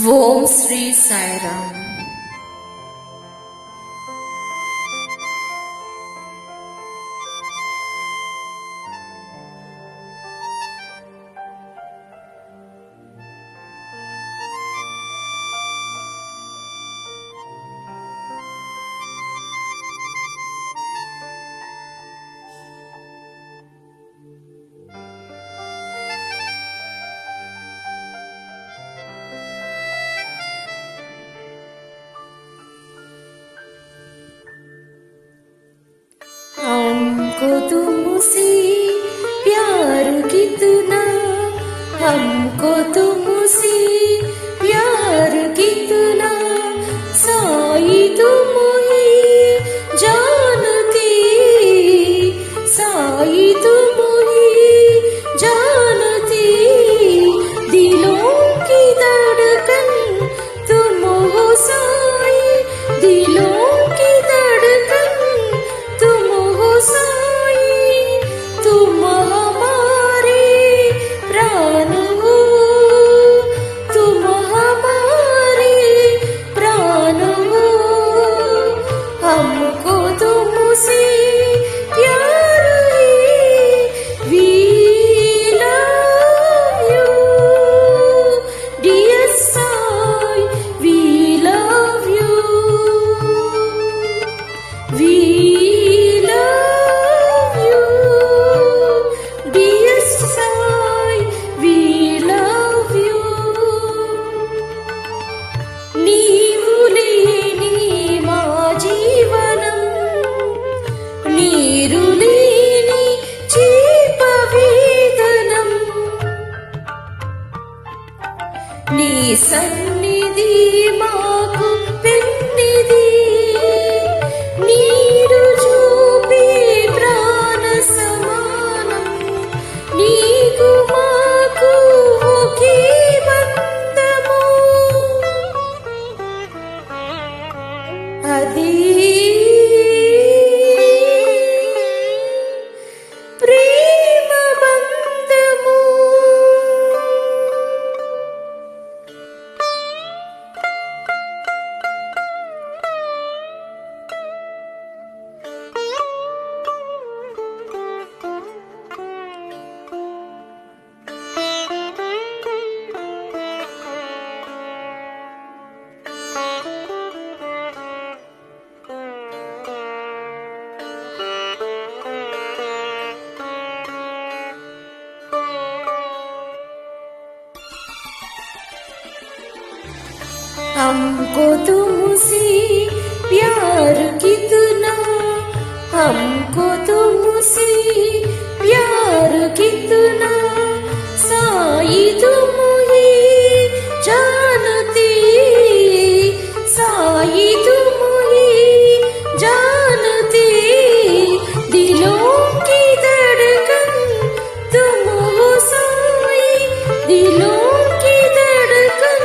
ఓం శ్రీ సాయిరామ్. हमको तुमसे प्यार कितना, हमको तुमसे प्यार कितना, साई तुम ही जानती, साई तुम ही जानती, दिलों की धड़कन तुम हो साई, दिलों की धड़कन तुम हो साई, तुम हमारे प्राण हो, तुम हमारे प्राण हो, हमको तुमसे प्यार है, we love you, dear Sai, we love you, we love you, dear Sai, we love you. నీవు లేని మా జీవనం, నీరు లేని చీప వేదనం, నీ సన్నిధి మాకు పెన్నిది, నీరు చూపే ప్రాణ సమానం, నీకు మాకు ఒకే బంధము, అది ప్రేమ బంధము. हमको तुमसे प्यार कितना, हमको तुमसे प्यार कितना, साई तुम ही जानती, साई तुम ही जानती, दिलों की धड़कन तुम हो साई, दिलों की धड़कन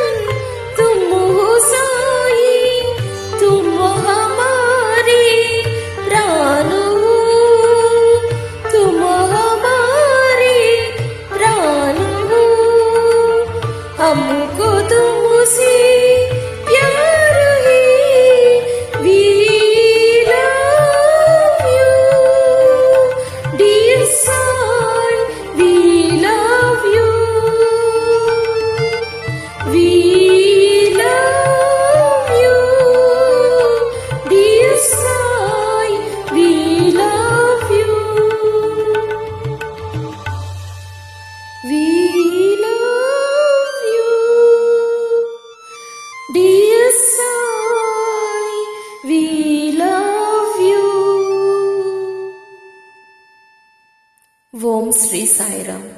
तुम हो साई, तुम हमारे प्राण हो, तुम हमारे प्राण हो, हमको तुमसे प्यार है, we love you, dear Sai, we love you, we love you, dear Sai, we love you, we love you, dear Sai, we love you. Om Shri Sairam.